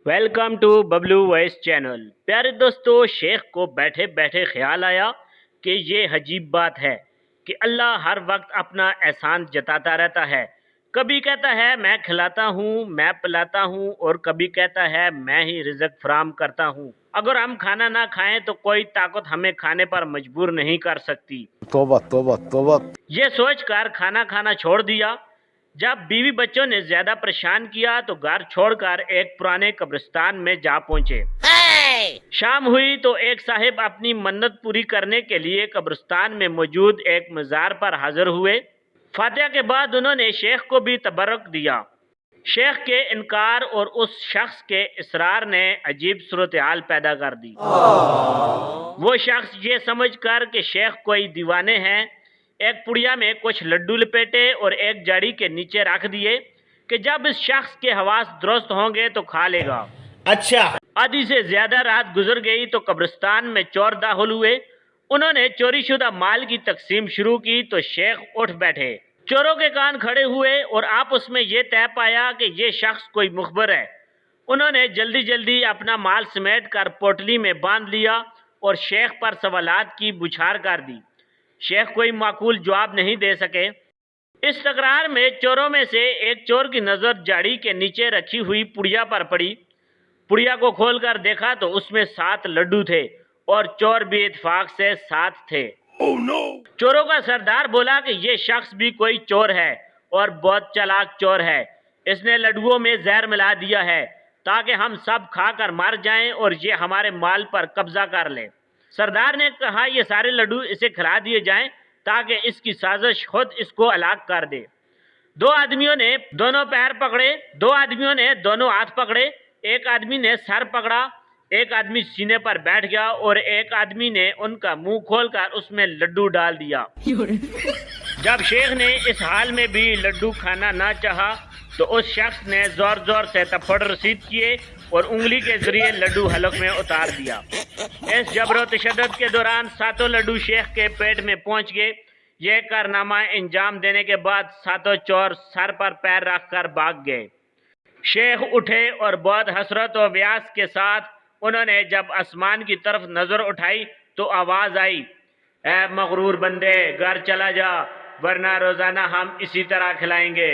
Welcome to Bablu voice channel. پیارے دوستو، شیخ کو بیٹھے بیٹھے خیال آیا کہ یہ عجیب بات ہے کہ اللہ ہر وقت اپنا احسان جتاتا رہتا ہے۔ کبھی کہتا ہے میں کھلاتا ہوں، میں پلاتا ہوں، اور کبھی کہتا ہے میں ہی رزق فراہم کرتا ہوں۔ اگر ہم کھانا نہ کھائیں تو کوئی طاقت ہمیں کھانے پر مجبور نہیں کر سکتی۔ توبہ توبہ توبہ۔ یہ سوچ کر کھانا کھانا چھوڑ دیا۔ جب بیوی بچوں نے زیادہ پریشان کیا تو گھر چھوڑ کر ایک پرانے قبرستان میں جا پہنچے۔ شام ہوئی تو ایک صاحب اپنی منت پوری کرنے کے لیے قبرستان میں موجود ایک مزار پر حاضر ہوئے۔ فاتحہ کے بعد انہوں نے شیخ کو بھی تبرک دیا۔ شیخ کے انکار اور اس شخص کے اصرار نے عجیب صورتحال پیدا کر دی۔ وہ شخص یہ سمجھ کر کہ شیخ کوئی دیوانے ہیں، ایک پڑیا میں کچھ لڈو لپیٹے اور ایک جاڑی کے نیچے رکھ دیے کہ جب اس شخص کے حواس درست ہوں گے تو کھا لے گا۔ اچھا۔ آدھی سے زیادہ رات گزر گئی تو قبرستان میں چور داخل ہوئے۔ انہوں نے چوری شدہ مال کی تقسیم شروع کی تو شیخ اٹھ بیٹھے۔ چوروں کے کان کھڑے ہوئے اور آپس میں یہ طے پایا کہ یہ شخص کوئی مخبر ہے۔ انہوں نے جلدی جلدی اپنا مال سمیٹ کر پوٹلی میں باندھ لیا اور شیخ پر سوالات کی بچھار کر دی۔ شیخ کوئی معقول جواب نہیں دے سکے۔ اس تکرار میں چوروں میں سے ایک چور کی نظر جاڑی کے نیچے رکھی ہوئی پڑیا پر پڑی۔ پڑیا کو کھول کر دیکھا تو اس میں 7 لڈو تھے اور چور بھی اتفاق سے 7 تھے۔ چوروں کا سردار بولا کہ یہ شخص بھی کوئی چور ہے اور بہت چالاک چور ہے۔ اس نے لڈوؤں میں زہر ملا دیا ہے تاکہ ہم سب کھا کر مر جائیں اور یہ ہمارے مال پر قبضہ کر لے۔ سردار نے کہا یہ سارے لڈو اسے کھلا دیے جائیں تاکہ اس کی سازش خود اس کو ہلاک کر دے۔ 2 آدمیوں نے دونوں پیر پکڑے، 2 آدمیوں نے دونوں ہاتھ پکڑے، ایک آدمی نے سر پکڑا، ایک آدمی سینے پر بیٹھ گیا اور ایک آدمی نے ان کا منہ کھول کر اس میں لڈو ڈال دیا۔ جب شیخ نے اس حال میں بھی لڈو کھانا نہ چاہا تو اس شخص نے زور زور سے تھپڑ رسید کیے اور انگلی کے ذریعے لڈو حلق میں اتار دیا۔ اس جبر و تشدد کے دوران 7 لڈو شیخ کے پیٹ میں پہنچ گئے۔ یہ کارنامہ انجام دینے کے بعد 7 چور سر پر پیر رکھ کر بھاگ گئے۔ شیخ اٹھے اور بہت حسرت و ویاس کے ساتھ انہوں نے جب آسمان کی طرف نظر اٹھائی تو آواز آئی، اے مغرور بندے، گھر چلا جا ورنہ روزانہ ہم اسی طرح کھلائیں گے۔